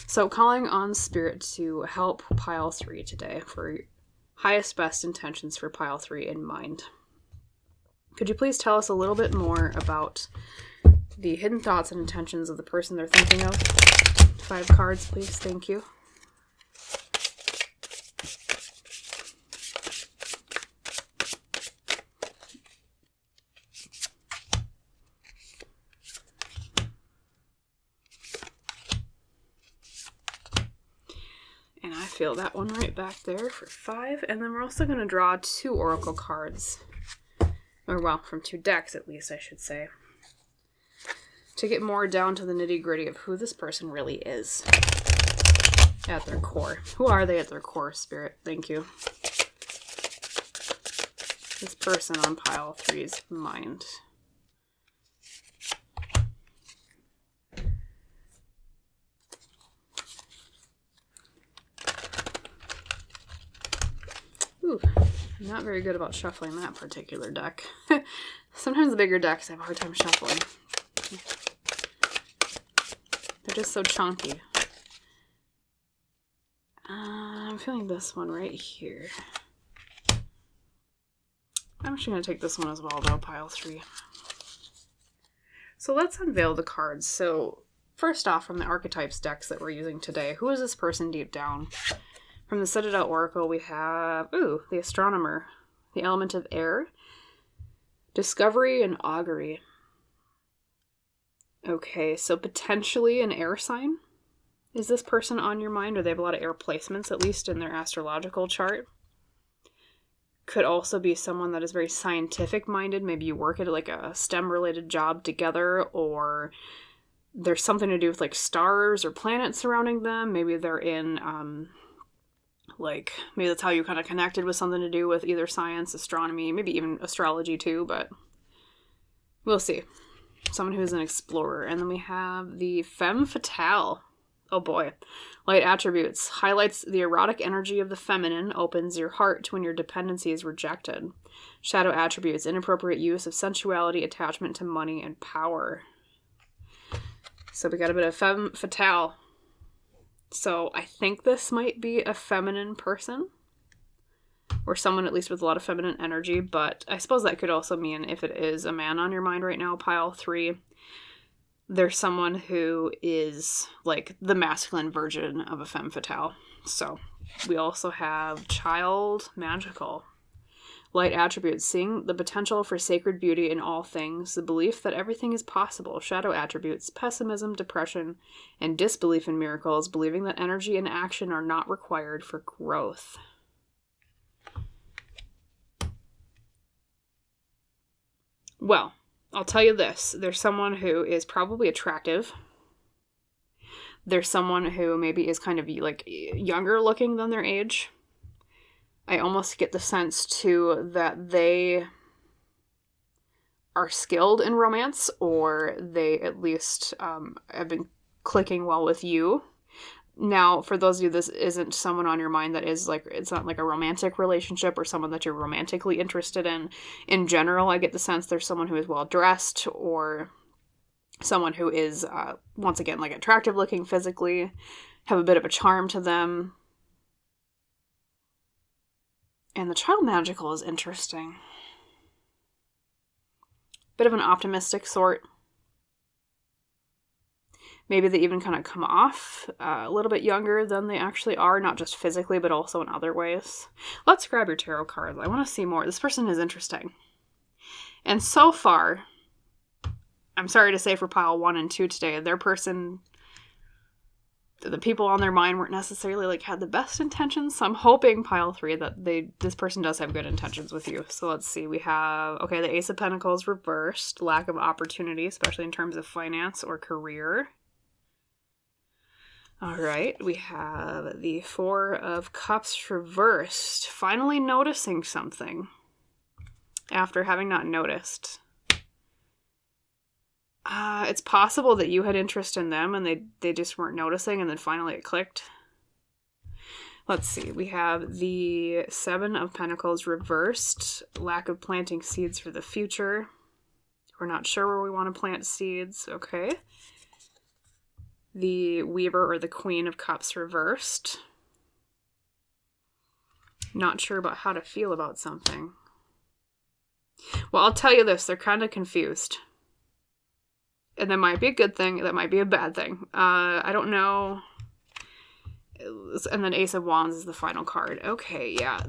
So calling on Spirit to help pile 3 today for highest best intentions for pile 3 in mind. Could you please tell us a little bit more about the hidden thoughts and intentions of the person they're thinking of? 5 cards, please. Thank you. And I feel that one right back there for 5. And then we're also going to draw 2 oracle cards. Or, well, from 2 decks at least, I should say. To get more down to the nitty-gritty of who this person really is at their core. Who are they at their core, Spirit? Thank you. This person on pile 3's mind. Ooh, I'm not very good about shuffling that particular deck. Sometimes the bigger decks I have a hard time shuffling. They're just so chunky. I'm feeling this one right here. I'm actually going to take this one as well, though, pile 3. So let's unveil the cards. So first off, from the Archetypes decks that we're using today, who is this person deep down? From the Citadel Oracle, we have, the Astronomer, the element of air, discovery, and augury. Okay, so potentially an air sign. Is this person on your mind, or they have a lot of air placements, at least in their astrological chart? Could also be someone that is very scientific-minded. Maybe you work at like a STEM-related job together, or there's something to do with like stars or planets surrounding them. Maybe they're in... maybe that's how you kind of connected with something to do with either science, astronomy, maybe even astrology too, but we'll see. Someone who's an explorer. And then we have the femme fatale. Oh boy. Light attributes. Highlights the erotic energy of the feminine, opens your heart when your dependency is rejected. Shadow attributes. Inappropriate use of sensuality, attachment to money, and power. So we got a bit of femme fatale. So I think this might be a feminine person, or someone at least with a lot of feminine energy, but I suppose that could also mean if it is a man on your mind right now, pile 3, there's someone who is like the masculine version of a femme fatale. So we also have child magical. Light attributes, seeing the potential for sacred beauty in all things, the belief that everything is possible. Shadow attributes, pessimism, depression, and disbelief in miracles, believing that energy and action are not required for growth. Well, I'll tell you this. There's someone who is probably attractive. There's someone who maybe is kind of like younger looking than their age. I almost get the sense, too, that they are skilled in romance, or they at least have been clicking well with you. Now, for those of you, this isn't someone on your mind that is like, it's not like a romantic relationship or someone that you're romantically interested in. In general, I get the sense there's someone who is well-dressed, or someone who is, once again, like attractive looking physically, have a bit of a charm to them. And the child magical is interesting. Bit of an optimistic sort. Maybe they even kind of come off a little bit younger than they actually are, not just physically, but also in other ways. Let's grab your tarot cards. I want to see more. This person is interesting. And so far, I'm sorry to say for pile 1 and 2 today, their person... the people on their mind weren't necessarily like had the best intentions. So I'm hoping pile 3 that this person does have good intentions with you. So let's see. We have, okay, the Ace of Pentacles reversed. Lack of opportunity, especially in terms of finance or career. All right. We have the Four of Cups reversed. Finally noticing something. after having not noticed. It's possible that you had interest in them and they just weren't noticing, and then finally it clicked. Let's see. We have the Seven of Pentacles reversed. Lack of planting seeds for the future. We're not sure where we want to plant seeds. Okay. The Weaver or the Queen of Cups reversed. Not sure about how to feel about something. Well, I'll tell you this. They're kind of confused. And that might be a good thing. That might be a bad thing. I don't know. And then Ace of Wands is the final card. Okay, yeah.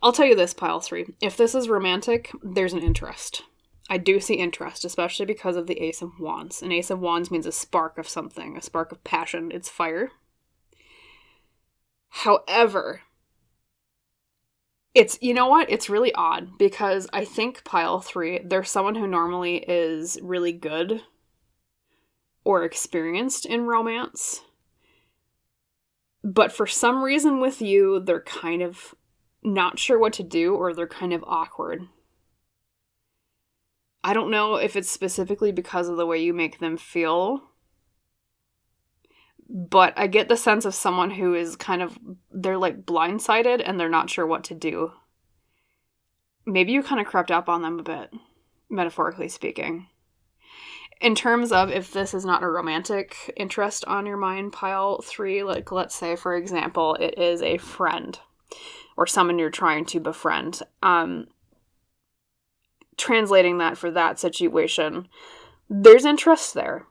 I'll tell you this, pile 3. If this is romantic, there's an interest. I do see interest, especially because of the Ace of Wands. An Ace of Wands means a spark of something, a spark of passion. It's fire. However, you know what? It's really odd because I think pile 3, there's someone who normally is really good or experienced in romance. But for some reason with you, they're kind of not sure what to do, or they're kind of awkward. I don't know if it's specifically because of the way you make them feel, but I get the sense of someone who is they're like blindsided and they're not sure what to do. Maybe you kind of crept up on them a bit, metaphorically speaking. In terms of if this is not a romantic interest on your mind, pile 3, like let's say, for example, it is a friend or someone you're trying to befriend. Translating that for that situation, there's interest there.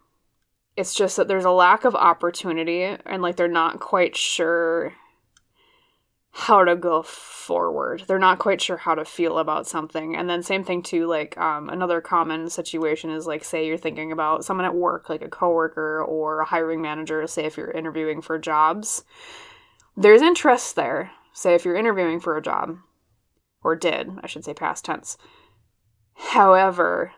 It's just that there's a lack of opportunity and like they're not quite sure how to go forward. They're not quite sure how to feel about something. And then same thing too, like another common situation is like, say you're thinking about someone at work, like a coworker or a hiring manager, say if you're interviewing for jobs. There's interest there. Say if you're interviewing for a job, or I should say past tense. However,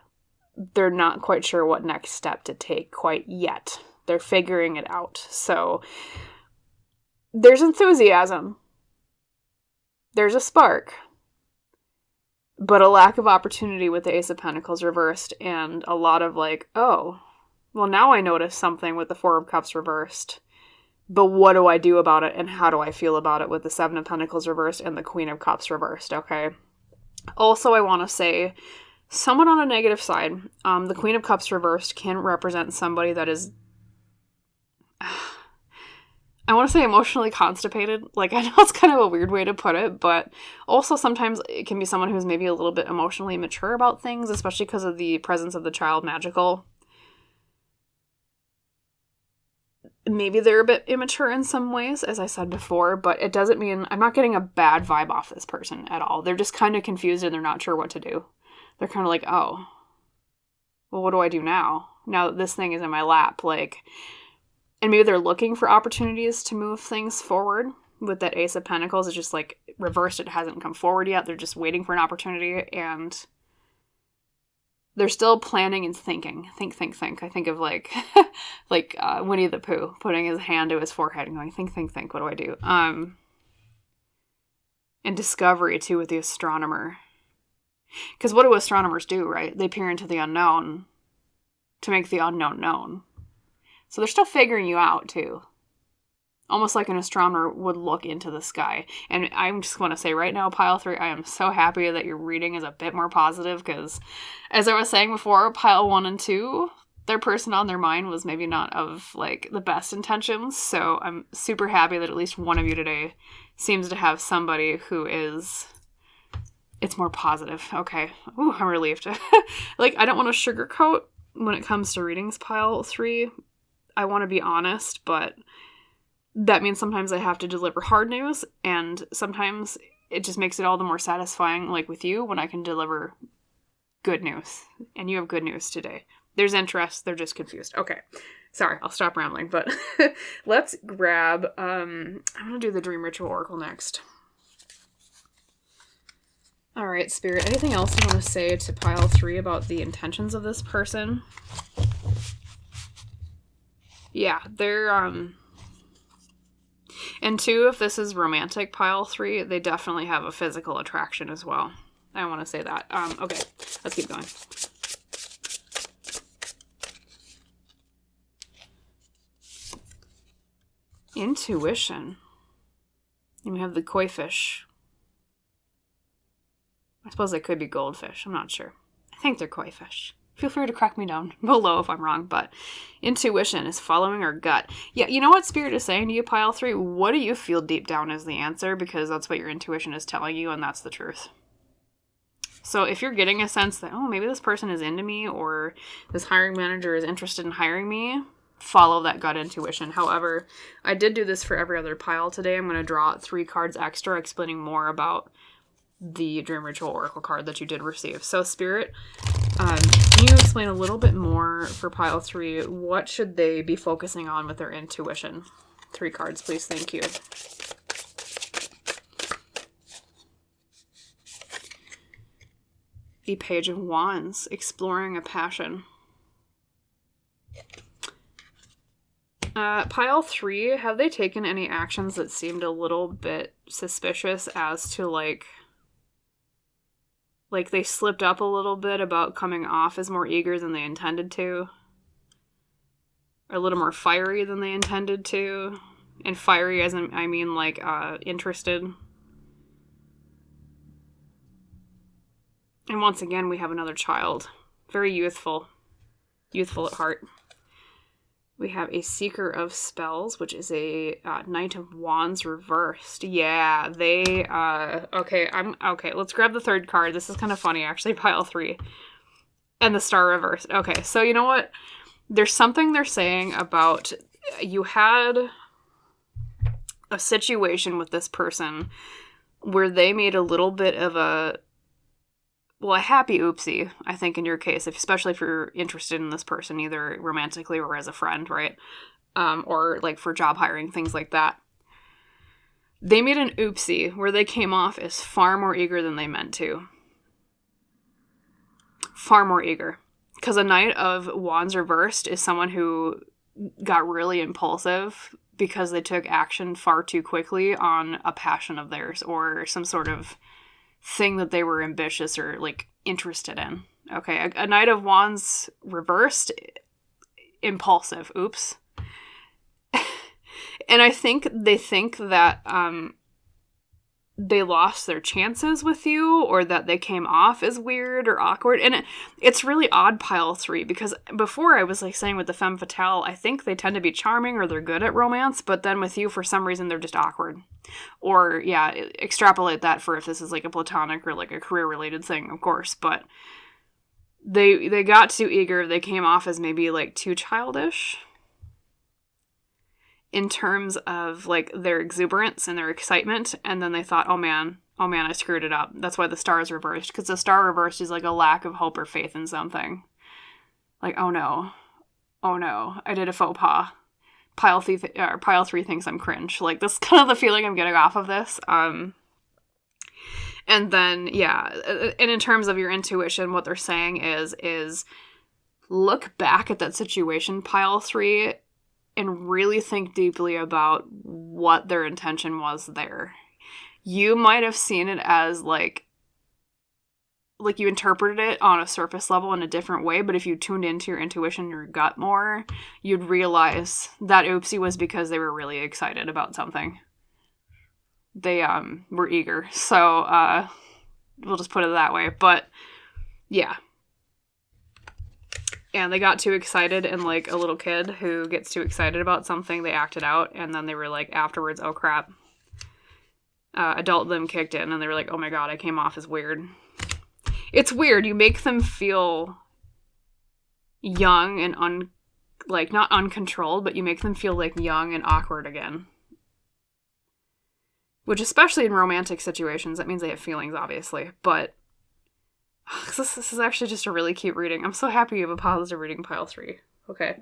they're not quite sure what next step to take quite yet. They're figuring it out. So there's enthusiasm. There's a spark. But a lack of opportunity with the Ace of Pentacles reversed, and a lot of like, oh, well now I notice something with the Four of Cups reversed. But what do I do about it, and how do I feel about it with the Seven of Pentacles reversed and the Queen of Cups reversed, okay? Also, I want to say, somewhat on a negative side, the Queen of Cups reversed can represent somebody that is, I want to say emotionally constipated. Like, I know it's kind of a weird way to put it, but also sometimes it can be someone who's maybe a little bit emotionally mature about things, especially because of the presence of the child magical. Maybe they're a bit immature in some ways, as I said before, but it doesn't mean I'm not getting a bad vibe off this person at all. They're just kind of confused and they're not sure what to do. They're kind of like, oh, well, what do I do now? Now that this thing is in my lap, like, and maybe they're looking for opportunities to move things forward with that Ace of Pentacles. It's just like reversed. It hasn't come forward yet. They're just waiting for an opportunity, and they're still planning and thinking. Think. I think of like, Winnie the Pooh putting his hand to his forehead and going, think. What do I do? And discovery too with the astronomer. Because what do astronomers do, right? They peer into the unknown to make the unknown known. So they're still figuring you out too. Almost like an astronomer would look into the sky. And I just want to say right now, pile 3, I am so happy that your reading is a bit more positive because, as I was saying before, pile 1 and 2, their person on their mind was maybe not of like the best intentions. So I'm super happy that at least one of you today seems to have somebody who is, it's more positive. Okay. Ooh, I'm relieved. Like, I don't want to sugarcoat when it comes to readings, pile 3. I want to be honest, but that means sometimes I have to deliver hard news, and sometimes it just makes it all the more satisfying, like with you, when I can deliver good news. And you have good news today. There's interest, they're just confused. Okay. Sorry, I'll stop rambling, but let's grab, I'm going to do the Dream Ritual Oracle next. All right, Spirit, anything else you want to say to pile 3 about the intentions of this person? Yeah, they're, And 2, if this is romantic pile 3, they definitely have a physical attraction as well. I want to say that. Okay, let's keep going. Intuition. And we have the koi fish. I suppose they could be goldfish. I'm not sure. I think they're koi fish. Feel free to correct me down below if I'm wrong, but intuition is following our gut. Yeah, you know what Spirit is saying to you, pile 3? What do you feel deep down is the answer? Because that's what your intuition is telling you, and that's the truth. So if you're getting a sense that, oh, maybe this person is into me, or this hiring manager is interested in hiring me, follow that gut intuition. However, I did do this for every other pile today. I'm going to draw 3 cards extra explaining more about the Dream Ritual Oracle card that you did receive. So Spirit, can you explain a little bit more for pile 3? What should they be focusing on with their intuition? 3 cards, please. Thank you. The Page of Wands, exploring a passion. Pile 3, have they taken any actions that seemed a little bit suspicious as to like they slipped up a little bit about coming off as more eager than they intended to? Or a little more fiery than they intended to? And fiery as in, I mean like, interested. And once again, we have another child. Very youthful. Youthful at heart. We have a Seeker of Spells, which is a Knight of Wands reversed. Yeah, they, okay, let's grab the 3rd card. This is kind of funny, actually, pile 3. And the Star reversed. Okay, so you know what? There's something they're saying about, you had a situation with this person where they made a little bit of a happy oopsie, I think, in your case, especially if you're interested in this person, either romantically or as a friend, right? Or, like, for job hiring, things like that. They made an oopsie where they came off as far more eager than they meant to. Far more eager. Because a Knight of Wands reversed is someone who got really impulsive because they took action far too quickly on a passion of theirs or some sort of thing that they were ambitious or like interested in. Okay, a Knight of Wands reversed, impulsive. Oops. And I think they think that they lost their chances with you, or that they came off as weird or awkward. And it's really odd, pile 3, because before I was like saying with the femme fatale, I think they tend to be charming or they're good at romance, but then with you, for some reason, they're just awkward. Or, yeah, extrapolate that for if this is like a platonic or like a career-related thing, of course, but they got too eager. They came off as maybe like too childish in terms of like their exuberance and their excitement, and then they thought, oh man, I screwed it up. That's why the Star is reversed, because the Star reversed is like a lack of hope or faith in something. Like, oh no, I did a faux pas. Pile 3 thinks I'm cringe. Like, that's kind of the feeling I'm getting off of this. And then, yeah, and in terms of your intuition, what they're saying is look back at that situation, pile 3, and really think deeply about what their intention was there. You might have seen it as like you interpreted it on a surface level in a different way, but if you tuned into your intuition, your gut more, you'd realize that oopsie was because they were really excited about something. They were eager. So we'll just put it that way. But yeah. And they got too excited, and like a little kid who gets too excited about something, they acted out, and then they were like, afterwards, oh crap. Adult them kicked in, and they were like, oh my god, I came off as weird. It's weird. You make them feel young and not uncontrolled, but you make them feel like young and awkward again. Which, especially in romantic situations, that means they have feelings, obviously, but this is actually just a really cute reading. I'm so happy you have a positive reading, pile 3. Okay.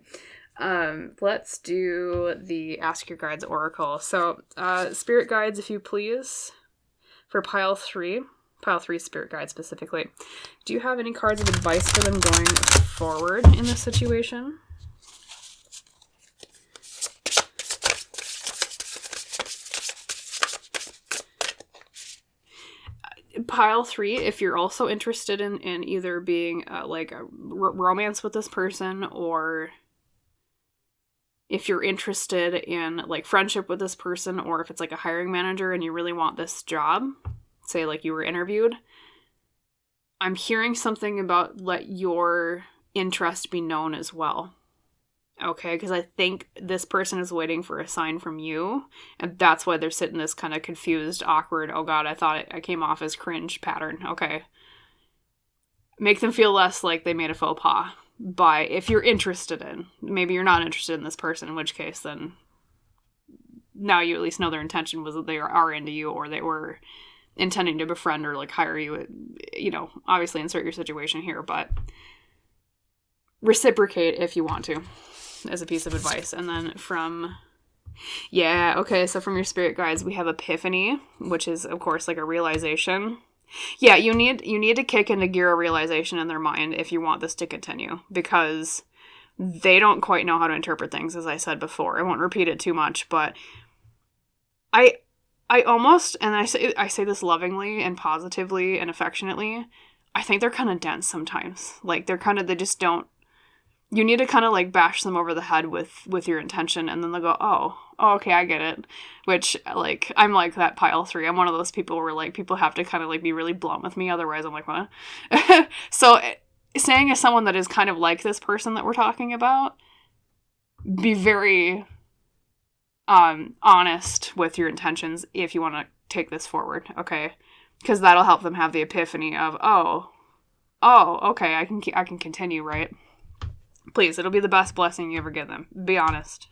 Let's do the Ask Your Guides Oracle. So, Spirit Guides, if you please, for pile 3. Pile 3 Spirit Guides specifically. Do you have any cards of advice for them going forward in this situation? Pile 3, if you're also interested in either being like a romance with this person, or if you're interested in like friendship with this person, or if it's like a hiring manager and you really want this job, say like you were interviewed, I'm hearing something about let your interest be known as well. Okay, because I think this person is waiting for a sign from you, and that's why they're sitting this kind of confused, awkward, oh god, I thought I came off as cringe pattern. Okay. Make them feel less like they made a faux pas by, if you're interested in, maybe you're not interested in this person, in which case then now you at least know their intention was that they are into you, or they were intending to befriend or like hire you, you know, obviously insert your situation here, but reciprocate if you want to, as a piece of advice. And then from your spirit guides, we have epiphany, which is of course like a realization. Yeah, you need to kick into gear a realization in their mind if you want this to continue, because they don't quite know how to interpret things, as I said before. I won't repeat it too much, but I almost, and I say this lovingly and positively and affectionately, I think they're kind of dense sometimes. Like they just don't. You need to kind of like bash them over the head with your intention, and then they'll go, oh, okay, I get it. Which, like, I'm like that Pile 3. I'm one of those people where like people have to kind of like be really blunt with me, otherwise I'm like, what? So saying as someone that is kind of like this person that we're talking about, be very honest with your intentions if you want to take this forward, okay? Because that'll help them have the epiphany of, oh, okay, I can continue, right? Please, it'll be the best blessing you ever give them. Be honest.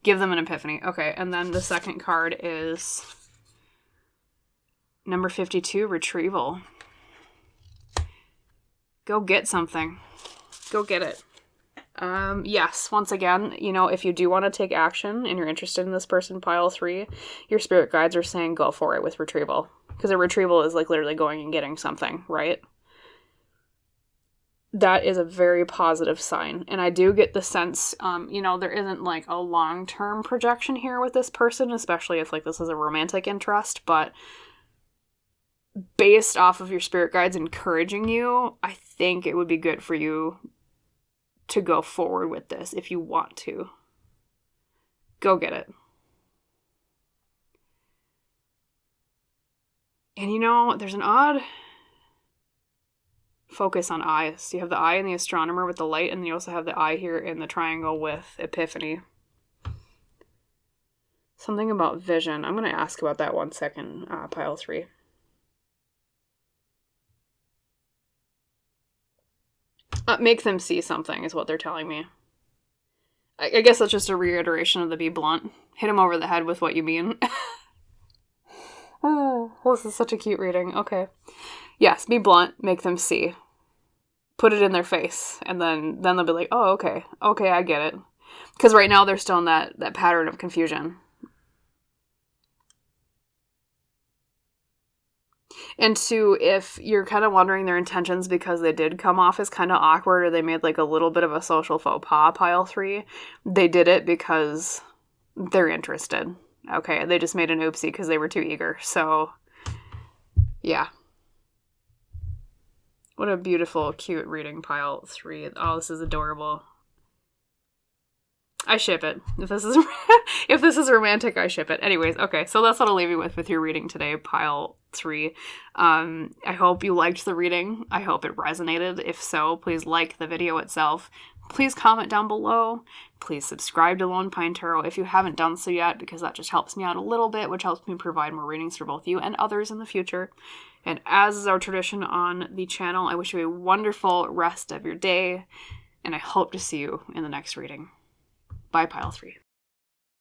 Give them an epiphany. Okay, and then the second card is number 52, retrieval. Go get something. Go get it. Yes, once again, you know, if you do want to take action and you're interested in this person, Pile 3, your spirit guides are saying go for it with retrieval. Because a retrieval is like literally going and getting something, right? That is a very positive sign. And I do get the sense, you know, there isn't like a long-term projection here with this person, especially if like this is a romantic interest, but based off of your spirit guides encouraging you, I think it would be good for you to go forward with this if you want to. Go get it. And you know, there's an odd focus on eyes. You have the eye in the astronomer with the light, and then you also have the eye here in the triangle with epiphany. Something about vision. I'm going to ask about that 1 second, Pile 3. Make them see something is what they're telling me. I guess that's just a reiteration of the be blunt. Hit them over the head with what you mean. Oh, this is such a cute reading. Okay. Yes, be blunt. Make them see. Put it in their face. And then they'll be like, oh, okay. Okay, I get it. Because right now they're still in that pattern of confusion. And two, if you're kind of wondering their intentions because they did come off as kind of awkward or they made like a little bit of a social faux pas, Pile 3, they did it because they're interested. Okay, they just made an oopsie because they were too eager. So, yeah. What a beautiful, cute reading, Pile 3. Oh, this is adorable. I ship it. If this is romantic, I ship it. Anyways, okay, so that's what I'll leave you with your reading today, Pile 3. I hope you liked the reading. I hope it resonated. If so, please like the video itself. Please comment down below. Please subscribe to Lone Pine Tarot if you haven't done so yet, because that just helps me out a little bit, which helps me provide more readings for both you and others in the future. And as is our tradition on the channel, I wish you a wonderful rest of your day, and I hope to see you in the next reading. Bye, Pile 3.